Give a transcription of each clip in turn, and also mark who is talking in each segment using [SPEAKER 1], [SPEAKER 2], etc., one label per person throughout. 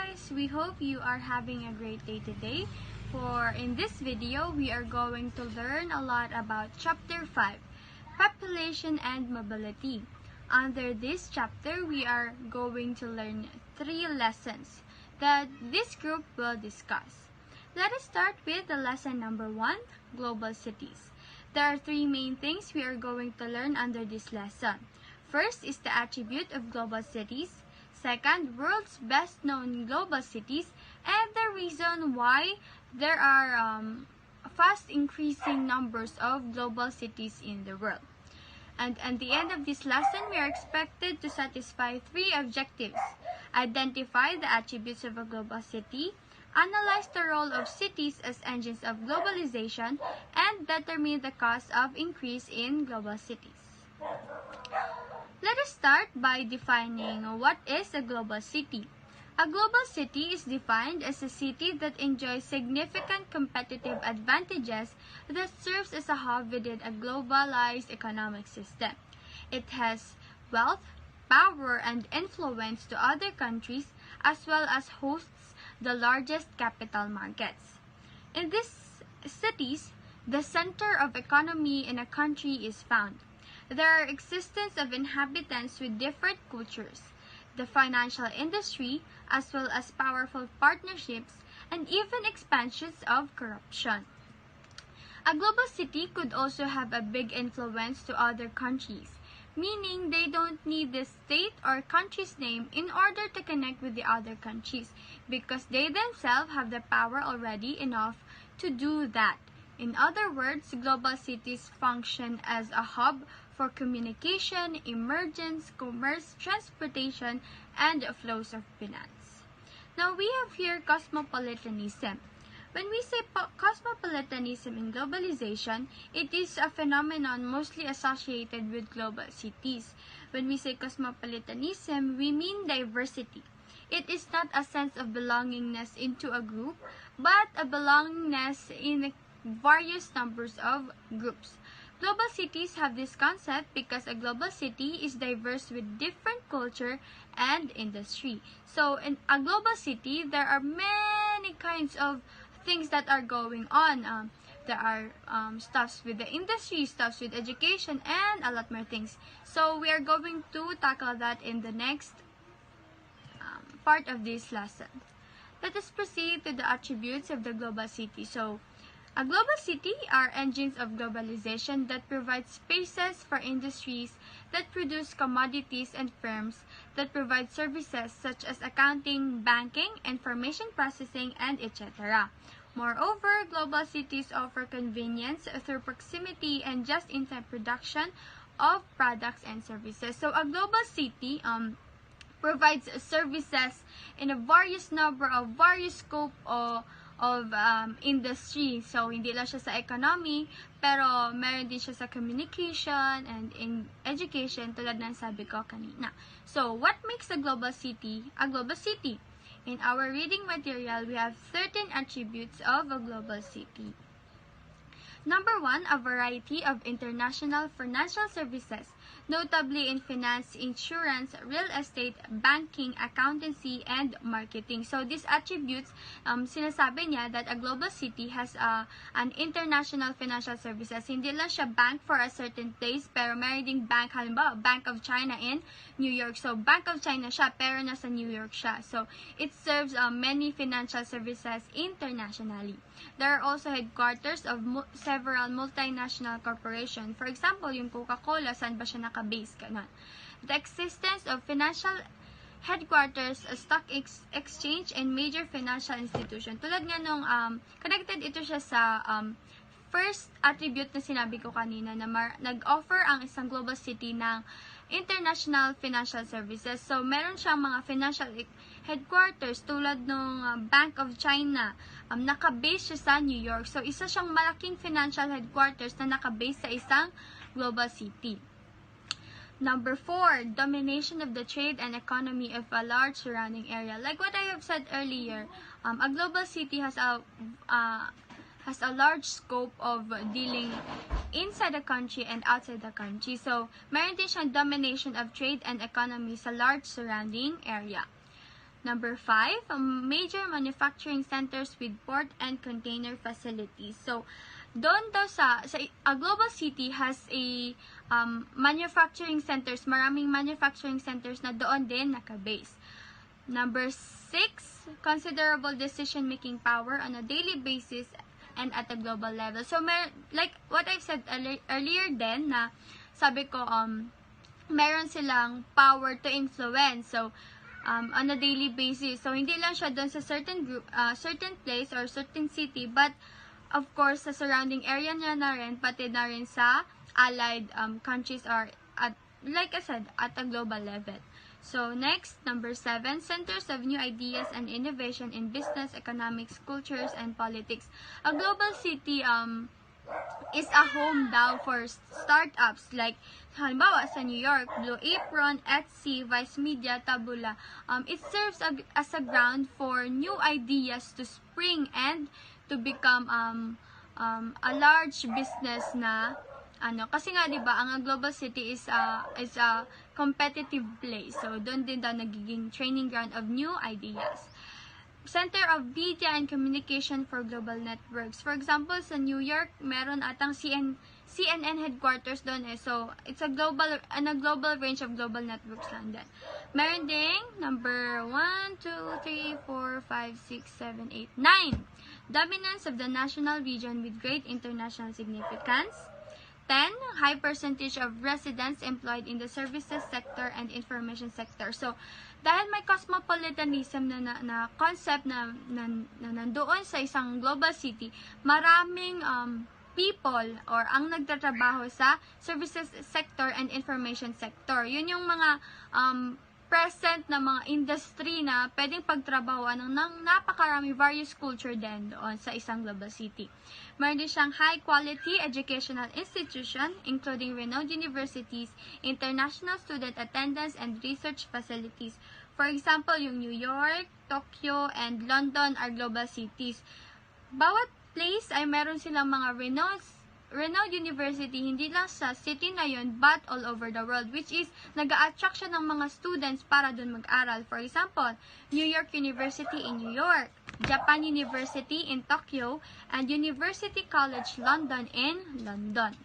[SPEAKER 1] guys! We hope you are having a great day today. For in this video, we are going to learn a lot about Chapter 5, Population and Mobility. Under this chapter, we are going to learn 3 lessons that this group will discuss. Let us start with the lesson number 1, Global Cities. There are 3 main things we are going to learn under this lesson. First is the attribute of global cities. Second, world's best-known global cities, and the reason why there are fast increasing numbers of global cities in the world. And at the end of this lesson, we are expected to satisfy 3 objectives. Identify the attributes of a global city, analyze the role of cities as engines of globalization, and determine the cause of increase in global cities. Let us start by defining what is a global city. A global city is defined as a city that enjoys significant competitive advantages that serves as a hub within a globalized economic system. It has wealth, power, and influence to other countries, as well as hosts the largest capital markets. In these cities, the center of economy in a country is found. There are existence of inhabitants with different cultures, the financial industry, as well as powerful partnerships, and even expansions of corruption. A global city could also have a big influence to other countries, meaning they don't need the state or country's name in order to connect with the other countries, because they themselves have the power already enough to do that. In other words, global cities function as a hub for communication, emergence, commerce, transportation, and flows of finance. Now we have here cosmopolitanism. When we say cosmopolitanism in globalization, it is a phenomenon mostly associated with global cities. When we say cosmopolitanism, we mean diversity. It is not a sense of belongingness into a group, but a belongingness in various numbers of groups. Global cities have this concept because a global city is diverse with different culture and industry. So in a global city, there are many kinds of things that are going on. There are stuffs with the industry, stuffs with education, and a lot more things. So we are going to tackle that in the next part of this lesson. Let us proceed to the attributes of the global city. So a global city are engines of globalization that provide spaces for industries that produce commodities and firms that provide services such as accounting, banking, information processing, and etc. Moreover, global cities offer convenience through proximity and just-in-time production of products and services. So a global city provides services in a various number of various scope of industry. So, hindi lang siya sa economy, pero meron din siya sa communication and in education, tulad ng sabi ko kanina. So, what makes a global city a global city? In our reading material, we have 13 attributes of a global city. Number 1, a variety of international financial services, notably in finance, insurance, real estate, banking, accountancy, and marketing. So, these attributes, sinasabi niya that a global city has an international financial services. Hindi lang siya bank for a certain place, pero meron ding bank, halimbawa, Bank of China in New York. So, Bank of China siya, pero nasa New York siya. So, it serves many financial services internationally. There are also headquarters of several multinational corporations. For example, yung Coca-Cola, saan ba siya naka-base? Ganun. The existence of financial headquarters, stock exchange, and major financial institution. Tulad nga nung, connected ito siya sa first attribute na sinabi ko kanina na nag-offer ang isang global city ng international financial services. So, meron siyang mga financial headquarters tulad ng Bank of China. Naka-base siya sa New York. So, isa siyang malaking financial headquarters na naka-base sa isang global city. Number 4, domination of the trade and economy of a large surrounding area. Like what I have said earlier, a global city has a large scope of dealing inside the country and outside the country. So, meron din siyang domination of trade and economy sa large surrounding area. Number 5, major manufacturing centers with port and container facilities. So, doon daw sa a global city has a manufacturing centers, maraming manufacturing centers na doon din nakabase. Number 6, considerable decision-making power on a daily basis and at a global level. So, like what I've said earlier din na sabi ko, meron silang power to influence. So, on a daily basis. So, hindi lang siya doon sa certain group, certain place or certain city, but of course, sa surrounding area niya na rin, pati na rin sa allied countries or, like I said, at a global level. So, next, number 7, centers of new ideas and innovation in business, economics, cultures, and politics. A global city is a home daw for startups like, halimbawa, sa New York, Blue Apron, Etsy, Vice Media, Taboola. It serves as a ground for new ideas to spring and to become a large business na kasi nga 'di ba ang global city is a competitive place, so doon din daw nagiging training ground of new ideas. Center of Media and Communication for Global Networks. For example, sa New York meron atang CNN headquarters doon so it's a global range of global networks lang din. Meron ding number 1, 2, 3, 4, 5, 6, 7, 8, 9. Dominance of the national region with great international significance. 10. High percentage of residents employed in the services sector and information sector. So, dahil may cosmopolitanism na concept na nandoon sa isang global city, maraming people or ang nagtatrabaho sa services sector and information sector. Yun yung mga present na mga industry na pwedeng pagtrabahoan ng napakarami various culture din doon sa isang global city. Meron din siyang high quality educational institution including renowned universities, international student attendance, and research facilities. For example, yung New York, Tokyo, and London are global cities. Bawat place ay meron silang mga renowned university, hindi lang sa city na yun, but all over the world, which is nag-a-attract siya ng mga students para dun mag-aral. For example, New York University in New York, Japan University in Tokyo, and University College London in London.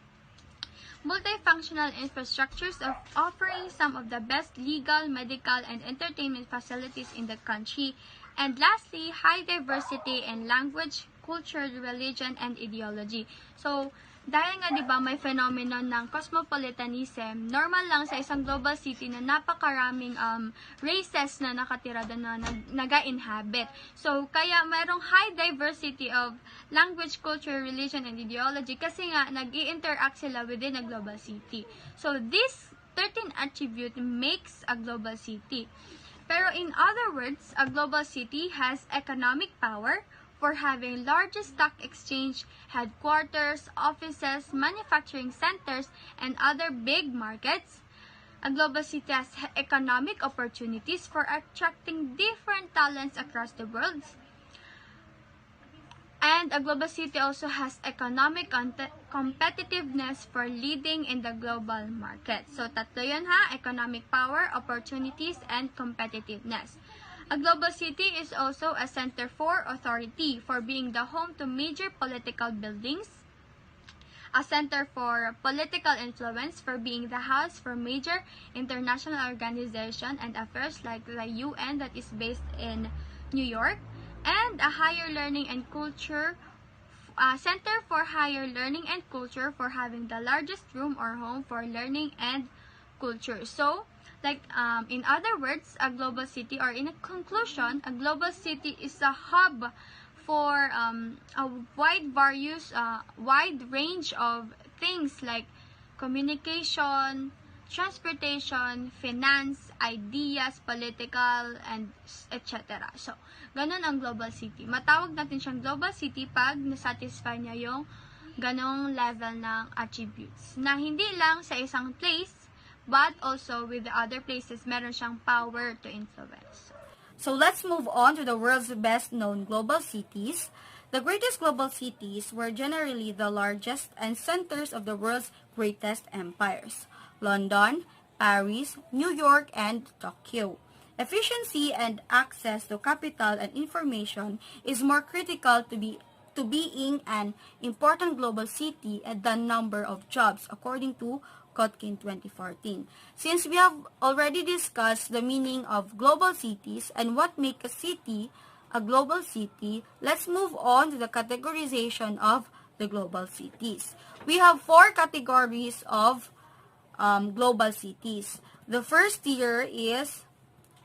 [SPEAKER 1] Multifunctional infrastructures of offering some of the best legal, medical, and entertainment facilities in the country. And lastly, high diversity in language, culture, religion, and ideology. So, dahil nga 'di ba may phenomenon ng cosmopolitanism, normal lang sa isang global city na napakaraming races na nakatira doon na naga-inhabit. So kaya mayroong high diversity of language, culture, religion, and ideology kasi nga nag-i-interact sila within a global city. So this 13 attribute makes a global city. Pero in other words, a global city has economic power for having largest stock exchange, headquarters, offices, manufacturing centers, and other big markets. A global city has economic opportunities for attracting different talents across the world. And a global city also has economic competitiveness for leading in the global market. So, tatlo yun ha, economic power, opportunities, and competitiveness. A global city is also a center for authority, for being the home to major political buildings, a center for political influence, for being the house for major international organizations and affairs like the UN that is based in New York, and a higher learning and culture center for higher learning and culture, for having the largest room or home for learning and culture. So, in other words, a global city, or in a conclusion, a global city is a hub for a wide range of things like communication, transportation, finance, ideas, political, and etc. So, ganun ang global city. Matawag natin siyang global city pag nasatisfy niya yung ganong level ng attributes. Na hindi lang sa isang place, but also with the other places, meron siyang power to influence.
[SPEAKER 2] So let's move on to the world's best-known global cities. The greatest global cities were generally the largest and centers of the world's greatest empires: London, Paris, New York, and Tokyo. Efficiency and access to capital and information is more critical to being an important global city than number of jobs, according to Kotkin 2014. Since we have already discussed the meaning of global cities and what makes a city a global city, let's move on to the categorization of the global cities. We have 4 categories of global cities. The first tier is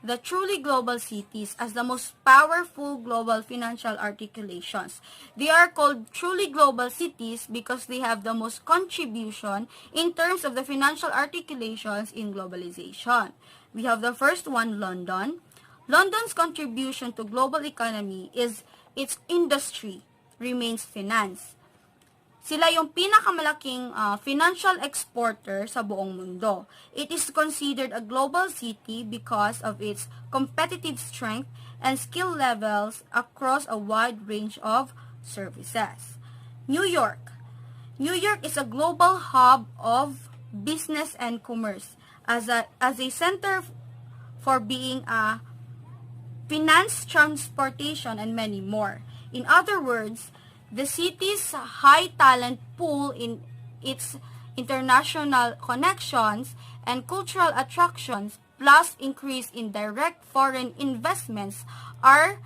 [SPEAKER 2] the truly global cities as the most powerful global financial articulations. They are called truly global cities because they have the most contribution in terms of the financial articulations in globalization. We have the first one, London. London's contribution to global economy is its industry remains finance. Sila yung pinakamalaking financial exporter sa buong mundo. It is considered a global city because of its competitive strength and skill levels across a wide range of services. New York. New York is a global hub of business and commerce as a center for being a finance, transportation, and many more. In other words, the city's high talent pool in its international connections and cultural attractions plus increase in direct foreign investments are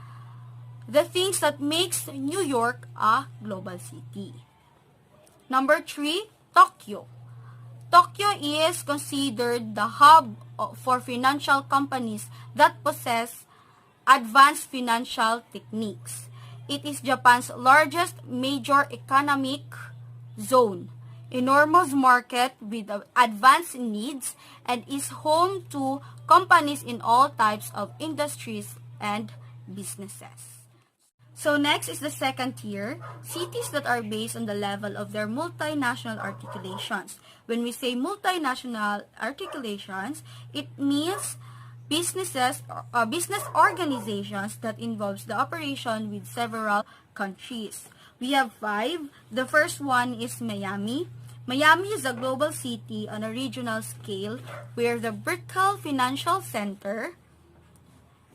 [SPEAKER 2] the things that makes New York a global city. Number 3, Tokyo. Tokyo is considered the hub for financial companies that possess advanced financial techniques. It is Japan's largest major economic zone, enormous market with advanced needs, and is home to companies in all types of industries and businesses. So next is the second tier, cities that are based on the level of their multinational articulations. When we say multinational articulations, it means business organizations that involves the operation with several countries. We have 5. The first one is Miami. Miami is a global city on a regional scale where the Brickell Financial Center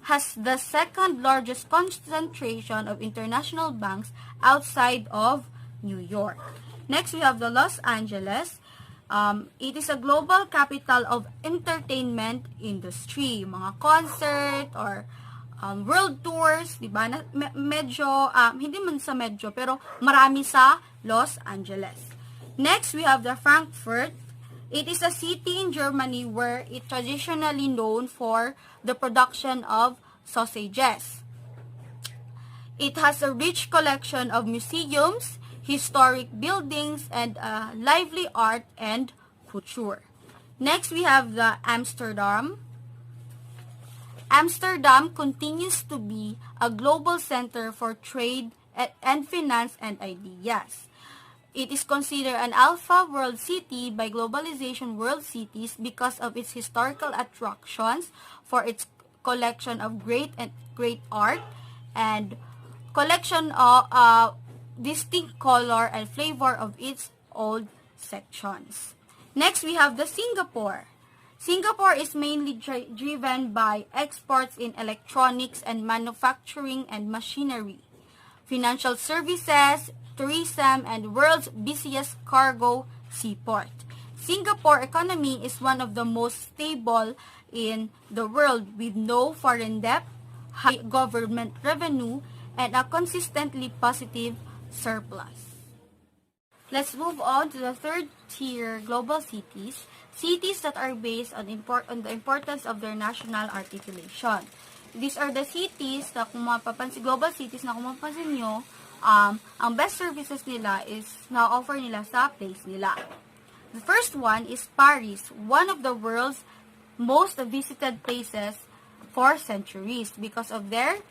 [SPEAKER 2] has the second largest concentration of international banks outside of New York. Next, we have the Los Angeles. It is a global capital of entertainment industry, mga concert or world tours, di ba? Medyo, hindi man sa medyo, pero marami sa Los Angeles. Next, we have the Frankfurt. It is a city in Germany where it traditionally known for the production of sausages. It has a rich collection of museums, historic buildings, and lively art and culture. Next, we have the Amsterdam. Amsterdam continues to be a global center for trade and finance and ideas. It is considered an alpha world city by Globalization World Cities because of its historical attractions, for its collection of great art, and collection of distinct color and flavor of its old sections. Next, we have the Singapore. Singapore is mainly driven by exports in electronics and manufacturing and machinery, financial services, tourism, and world's busiest cargo seaport. Singapore economy is one of the most stable in the world with no foreign debt, high government revenue, and a consistently positive surplus. Let's move on to the third tier global cities, cities that are based on the importance of their national articulation. These are the cities na kung mapapansin, global cities na kung mapapansin nyo, ang best services nila is na-offer nila sa place nila. The first one is Paris, one of the world's most visited places for centuries because of their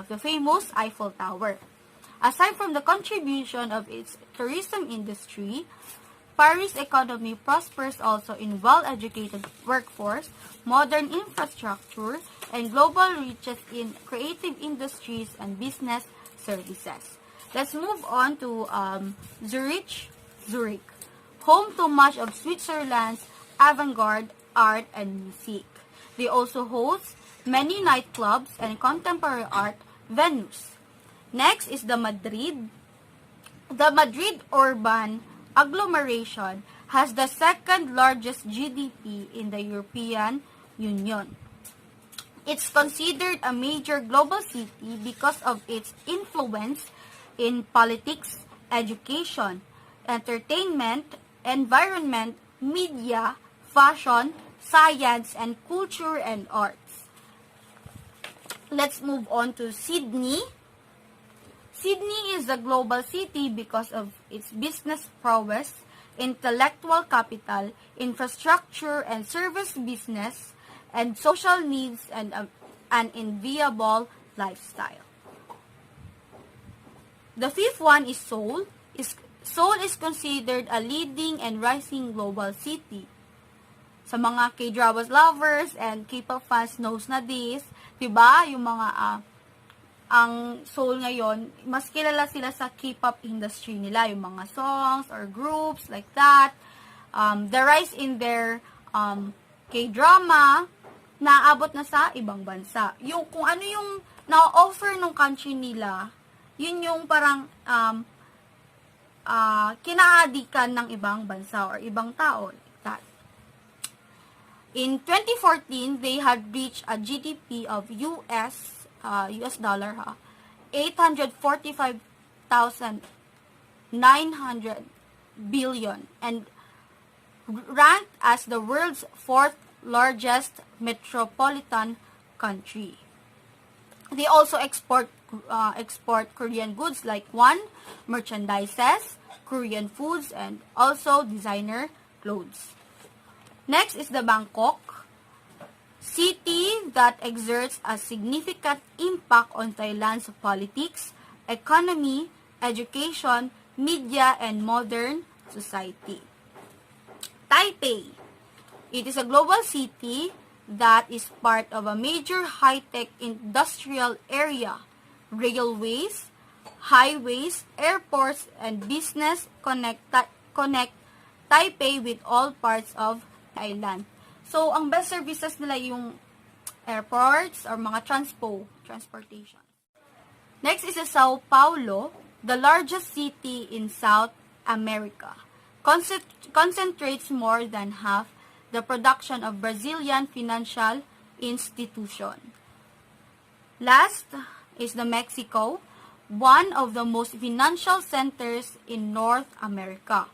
[SPEAKER 2] the famous Eiffel Tower. Aside from the contribution of its tourism industry, Paris' economy prospers also in well-educated workforce, modern infrastructure, and global reaches in creative industries and business services. Let's move on to Zurich, home to much of Switzerland's avant-garde art and music. They also host many nightclubs and contemporary art venues. Next is the Madrid. The Madrid urban agglomeration has the second largest GDP in the European Union. It's considered a major global city because of its influence in politics, education, entertainment, environment, media, fashion, science, and culture and arts. Let's move on to Sydney. Sydney is a global city because of its business prowess, intellectual capital, infrastructure and service business, and social needs and an enviable lifestyle. The fifth one is Seoul. Seoul is considered a leading and rising global city. Sa mga K-drama lovers and K-pop fans knows na this, 'di ba? Yung mga ang Seoul ngayon, mas kilala sila sa K-pop industry nila, yung mga songs or groups like that. The rise in their K-drama naabot na sa ibang bansa. Yung kung ano yung na-offer ng country nila, yun yung parang kinaadikan ng ibang bansa or ibang tao. Like that. In 2014, they had reached a GDP of US dollar, 845,900 billion and ranked as the world's fourth largest metropolitan country. They also export Korean goods like merchandises, Korean foods, and also designer clothes. Next is the Bangkok city that exerts a significant impact on Thailand's politics, economy, education, media, and modern society. Taipei. It is a global city that is part of a major high-tech industrial area. Railways, highways, airports, and business connect Taipei with all parts of Thailand. So, ang best services nila yung airports or mga transportation. Next is the Sao Paulo, the largest city in South America. Concentrates more than half the production of Brazilian financial institution. Last is the Mexico, one of the most financial centers in North America.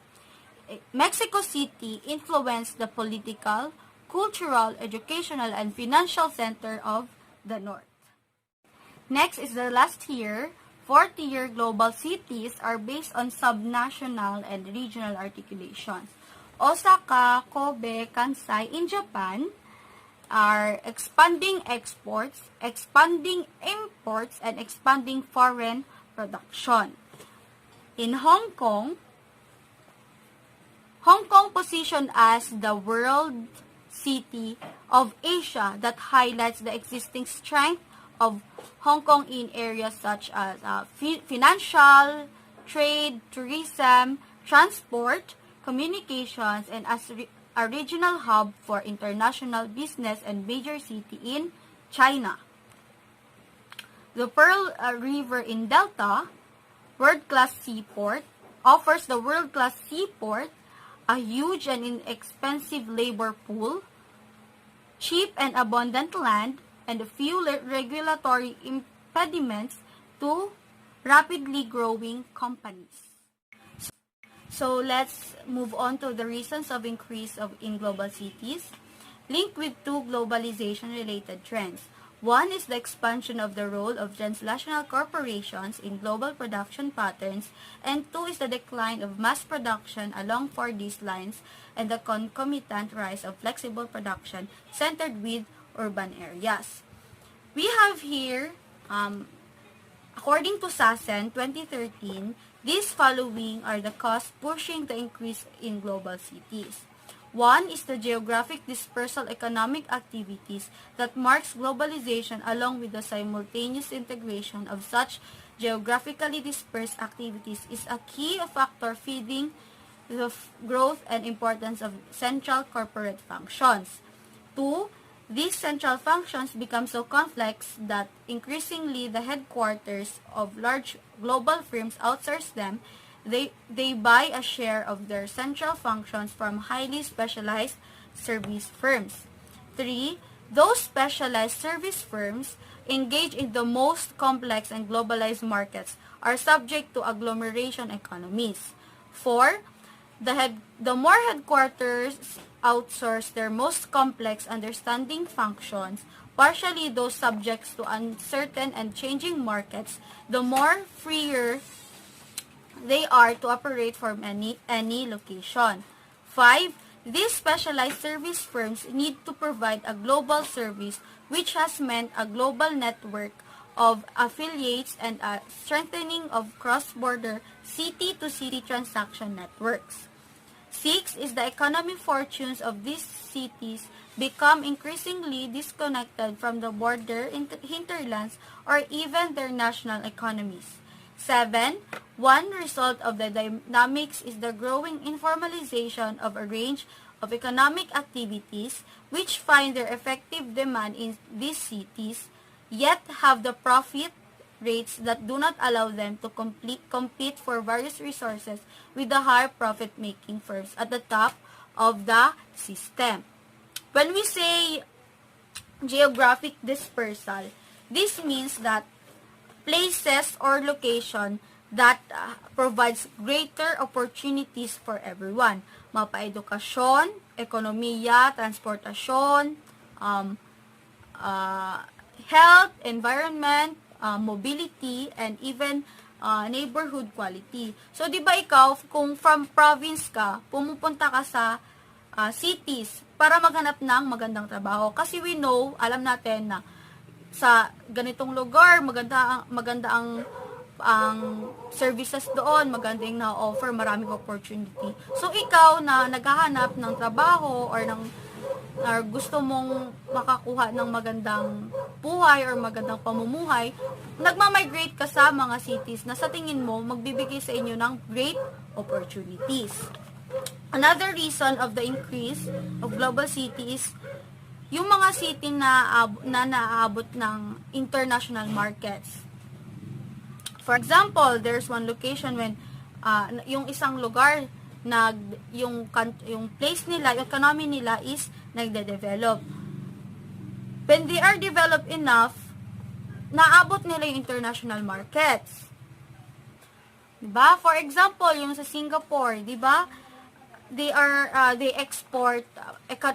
[SPEAKER 2] Mexico City influenced the political, cultural, educational, and financial center of the North. Next is the last tier. 4th-tier global cities are based on subnational and regional articulations. Osaka, Kobe, Kansai in Japan are expanding exports, expanding imports, and expanding foreign production. In Hong Kong positioned as the world city of Asia that highlights the existing strength of Hong Kong in areas such as financial, trade, tourism, transport, communications, and as a regional hub for international business and major city in China. The Pearl River in Delta, world-class seaport, offers the world-class seaport a huge and inexpensive labor pool, cheap and abundant land, and a few regulatory impediments to rapidly growing companies. So let's move on to the reasons of increase in global cities, linked with two globalization-related trends. One is the expansion of the role of transnational corporations in global production patterns, and two is the decline of mass production along 4 these lines and the concomitant rise of flexible production centered with urban areas. We have here, according to SACEN 2013, these following are the causes pushing the increase in global cities. One is the geographic dispersal economic activities that marks globalization along with the simultaneous integration of such geographically dispersed activities is a key factor feeding the growth and importance of central corporate functions. Two, These central functions become so complex that increasingly the headquarters of large global firms outsource them. They buy a share of their central functions from highly specialized service firms. 3. Those specialized service firms engaged in the most complex and globalized markets are subject to agglomeration economies. 4. The more headquarters outsource their most complex understanding functions, partially those subjects to uncertain and changing markets, the more freer they are to operate from any location. 5. These specialized service firms need to provide a global service, which has meant a global network of affiliates and a strengthening of cross-border city-to-city transaction networks. 6 is the economic fortunes of these cities become increasingly disconnected from the border hinterlands or even their national economies. 7. One result of the dynamics is the growing informalization of a range of economic activities which find their effective demand in these cities, yet have the profit rates that do not allow them to compete for various resources with the higher profit-making firms at the top of the system. When we say geographic dispersal, this means that places or location that provides greater opportunities for everyone. Mapa-edukasyon, ekonomiya, transportasyon, health, environment, mobility, and even neighborhood quality. So, di ba ikaw, kung from province ka, pumupunta ka sa cities para maghanap ng magandang trabaho. Kasi we know, alam natin na sa ganitong lugar, maganda ang services doon, maganda yung na-offer, maraming opportunity. So, ikaw na naghahanap ng trabaho or gusto mong makakuha ng magandang buhay or magandang pamumuhay, nagmamigrate ka sa mga cities na sa tingin mo magbibigay sa inyo ng great opportunities. Another reason of the increase of global cities, yung mga city na naaabot ng international markets. For example, there's one location when yung isang lugar yung place nila, yung economy nila is nagde-develop. When they are developed enough, naabot nila yung international markets. Diba? For example, yung sa Singapore, diba? They export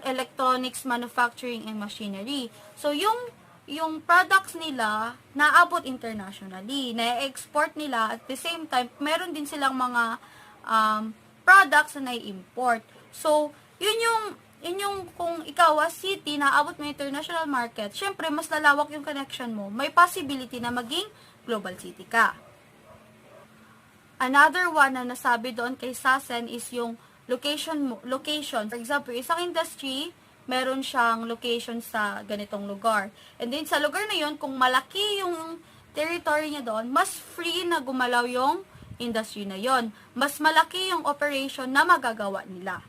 [SPEAKER 2] electronics manufacturing and machinery. So, yung products nila naabot internationally, na-export nila. At the same time, meron din silang mga products na na-import. So, yun yung kung ikaw as city, naabot mo international market, syempre, mas lalawak yung connection mo. May possibility na maging global city ka. Another one na nasabi doon kay Sassen is yung location. For example, isang industry, meron siyang location sa ganitong lugar. And then, sa lugar na yun, kung malaki yung territory niya doon, mas free na gumalaw yung industry na yon. Mas malaki yung operation na magagawa nila.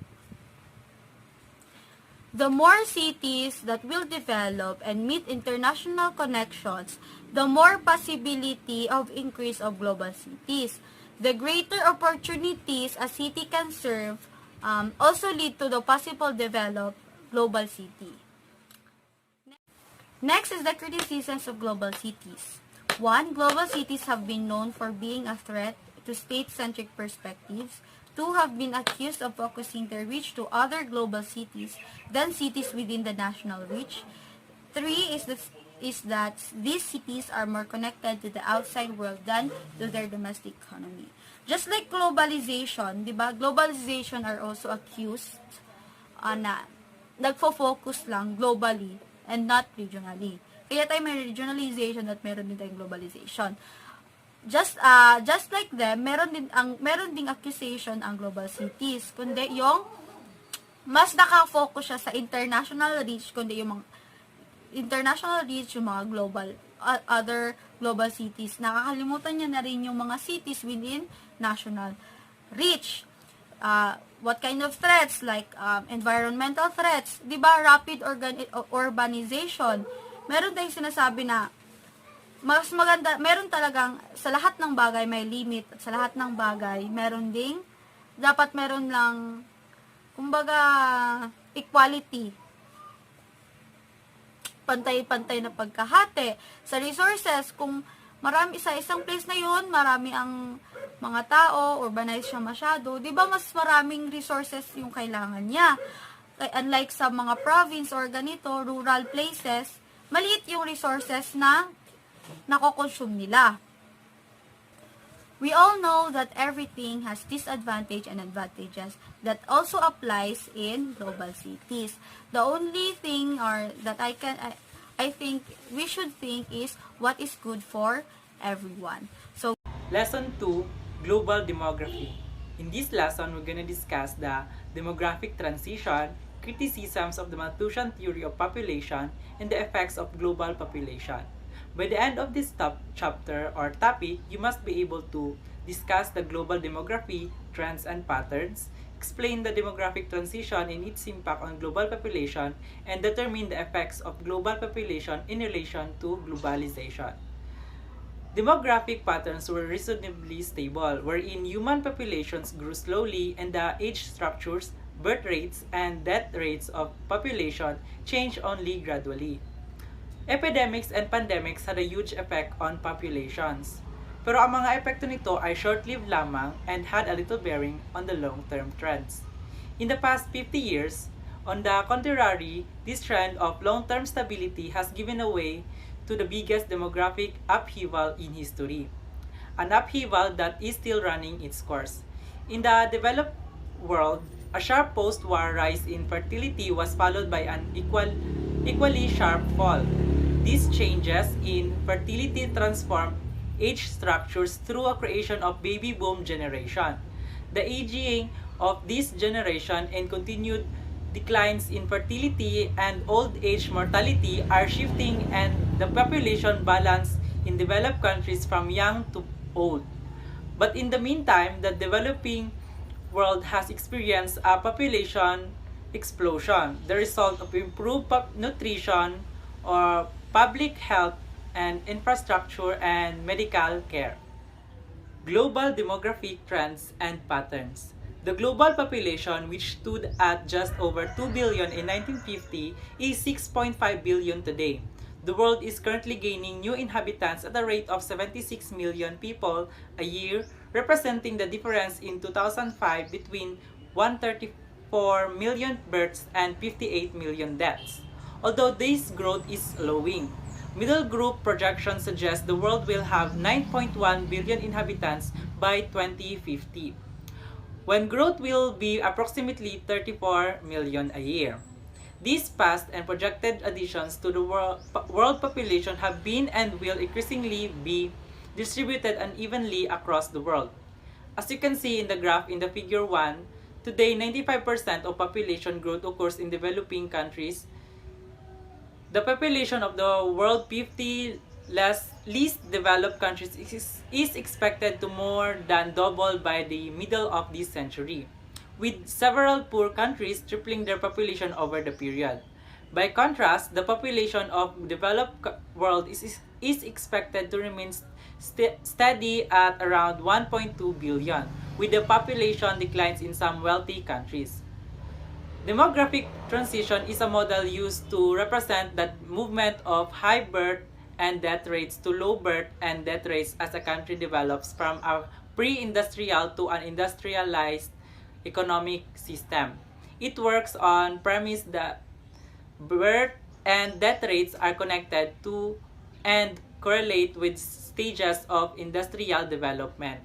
[SPEAKER 2] The more cities that will develop and meet international connections, the more possibility of increase of global cities. The greater opportunities a city can serve also lead to the possible developed global city. Next is the criticisms of global cities. 1. Global cities have been known for being a threat to state-centric perspectives. 2. Have been accused of focusing their reach to other global cities than cities within the national reach. 3. Is that these cities are more connected to the outside world than to their domestic economy. Just like globalization, di ba? Globalization are also accused na nagfo-focus lang globally and not regionally. Kaya tayo may regionalization at meron din tayong globalization. Just like them, meron ding accusation ang global cities, kundi yung mas naka-focus siya sa international reach, kundi yung mga international reach, yung mga other global cities. Nakakalimutan niya na rin yung mga cities within national reach. What kind of threats? Like environmental threats. Diba? Rapid urbanization. Meron tayong sinasabi na mas maganda, meron talagang sa lahat ng bagay may limit at sa lahat ng bagay meron ding dapat meron lang kumbaga equality, pantay-pantay na pagkahati sa resources. Kung marami sa isang place na yun, marami ang mga tao, urbanized siya masyado, di ba mas maraming resources yung kailangan niya. Unlike sa mga province or ganito, rural places, maliit yung resources na nakokonsume nila. We all know that everything has disadvantage and advantages that also applies in global cities. The only thing that I think we should think is what is good for everyone. So,
[SPEAKER 3] Lesson 2, Global Demography. In this lesson, we're going to discuss the demographic transition, criticisms of the Malthusian theory of population, and the effects of global population. By the end of this chapter or topic, you must be able to discuss the global demography, trends and patterns, explain the demographic transition and its impact on global population, and determine the effects of global population in relation to globalization. Demographic patterns were reasonably stable, wherein human populations grew slowly and the age structures, birth rates, and death rates of population changed only gradually. Epidemics and pandemics had a huge effect on populations. Pero ang mga epekto nito ay short-lived lamang and had a little bearing on the long-term trends. In the past 50 years, on the contrary, this trend of long-term stability has given way to the biggest demographic upheaval in history. An upheaval that is still running its course. In the developed world, a sharp post-war rise in fertility was followed by an equally sharp fall. These changes in fertility transformed age structures through a creation of baby boom generation. The aging of this generation and continued declines in fertility and old age mortality are shifting and the population balance in developed countries from young to old. But in the meantime, the developing world has experienced a population explosion, the result of improved nutrition or public health and infrastructure and medical care. Global demographic trends and patterns. The global population, which stood at just over 2 billion in 1950, is 6.5 billion today. The world is currently gaining new inhabitants at a rate of 76 million people a year, representing the difference in 2005 between 134 million births and 58 million deaths. Although this growth is slowing, middle group projections suggest the world will have 9.1 billion inhabitants by 2050, when growth will be approximately 34 million a year. These past and projected additions to the world population have been and will increasingly be distributed unevenly across the world. As you can see in the graph in the figure 1, today 95% of population growth occurs in developing countries. The population of the world 50 least developed countries is expected to more than double by the middle of this century, with several poor countries tripling their population over the period. By contrast, the population of developed world is expected to remain steady at around 1.2 billion, with the population declines in some wealthy countries. Demographic transition is a model used to represent the movement of high birth and death rates to low birth and death rates as a country develops from a pre-industrial to an industrialized economic system. It works on premise that birth and death rates are connected to and correlate with stages of industrial development.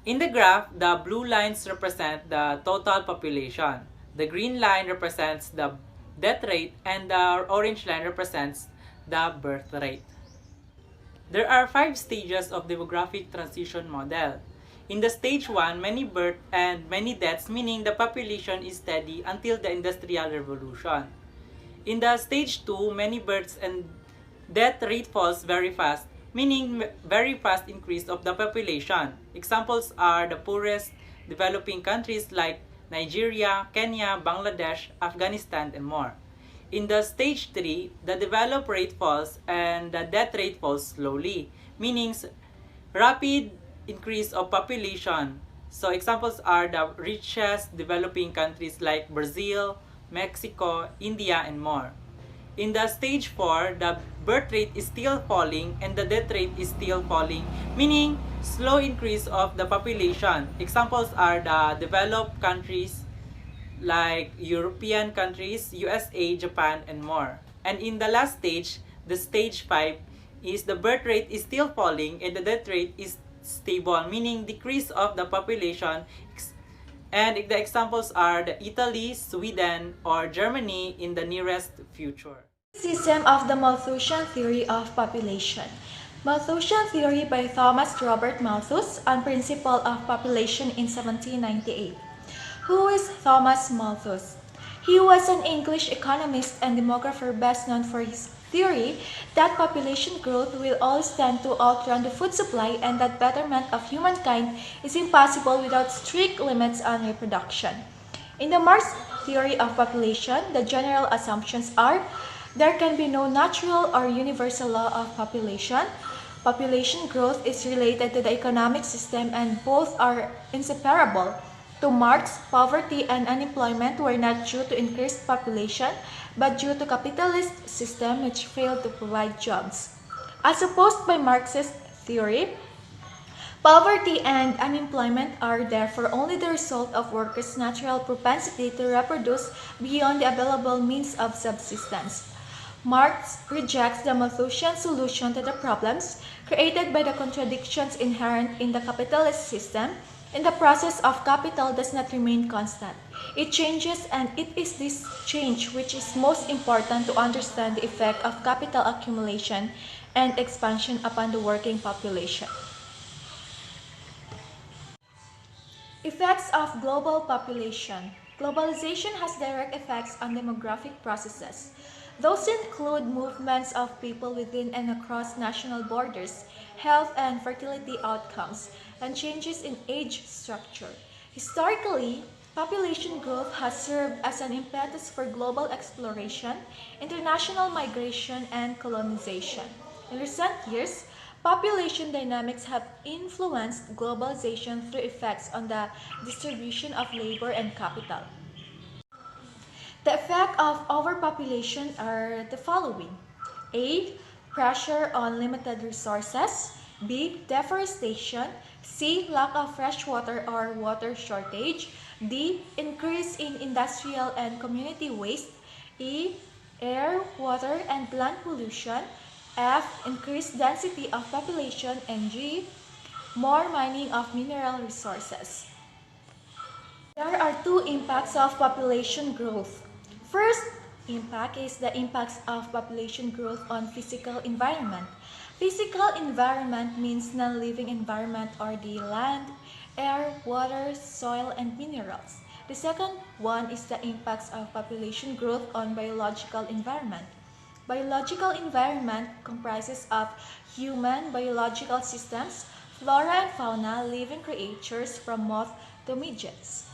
[SPEAKER 3] In the graph, the blue lines represent the total population. The green line represents the death rate and the orange line represents the birth rate. There are 5 stages of demographic transition model. In the stage 1, many births and many deaths, meaning the population is steady until the Industrial Revolution. In the stage 2, many births and death rate falls very fast, meaning very fast increase of the population. Examples are the poorest developing countries like Nigeria, Kenya, Bangladesh, Afghanistan, and more. In the stage 3, the develop rate falls and the death rate falls slowly, meaning rapid increase of population. So examples are the richest developing countries like Brazil, Mexico, India, and more. In the stage 4, the birth rate is still falling and the death rate is still falling, meaning slow increase of the population. Examples are the developed countries like European countries, USA, Japan, and more. And in the last stage, the stage 5, is the birth rate is still falling and the death rate is stable, meaning decrease of the population. And the examples are the Italy, Sweden, or Germany in the nearest future.
[SPEAKER 4] Criticism of the Malthusian theory of population. Malthusian theory by Thomas Robert Malthus on principle of population in 1798. Who is Thomas Malthus? He was an English economist and demographer best known for his theory that population growth will always tend to outrun the food supply and that betterment of humankind is impossible without strict limits on reproduction. In the Marx theory of population, the general assumptions are there can be no natural or universal law of population. Population growth is related to the economic system and both are inseparable. To Marx, poverty and unemployment were not due to increased population, but due to capitalist system which failed to provide jobs. As opposed by Marxist theory, poverty and unemployment are therefore only the result of workers' natural propensity to reproduce beyond the available means of subsistence. Marx rejects the Malthusian solution to the problems created by the contradictions inherent in the capitalist system. In the process of capital does not remain constant. It changes, and it is this change which is most important to understand the effect of capital accumulation and expansion upon the working population. Effects of global population. Globalization has direct effects on demographic processes. Those include movements of people within and across national borders, health and fertility outcomes, and changes in age structure. Historically, population growth has served as an impetus for global exploration, international migration, and colonization. In recent years, population dynamics have influenced globalization through effects on the distribution of labor and capital. The effect of overpopulation are the following. A. Pressure on limited resources. B. Deforestation. C. Lack of fresh water or water shortage. D. Increase in industrial and community waste. E. Air, water, and land pollution. F. Increased density of population. And G. More mining of mineral resources. There are two impacts of population growth. First impact is the impacts of population growth on physical environment. Physical environment means non-living environment or the land, air, water, soil, and minerals. The second one is the impacts of population growth on biological environment. Biological environment comprises of human biological systems, flora and fauna, living creatures from moth to midgets.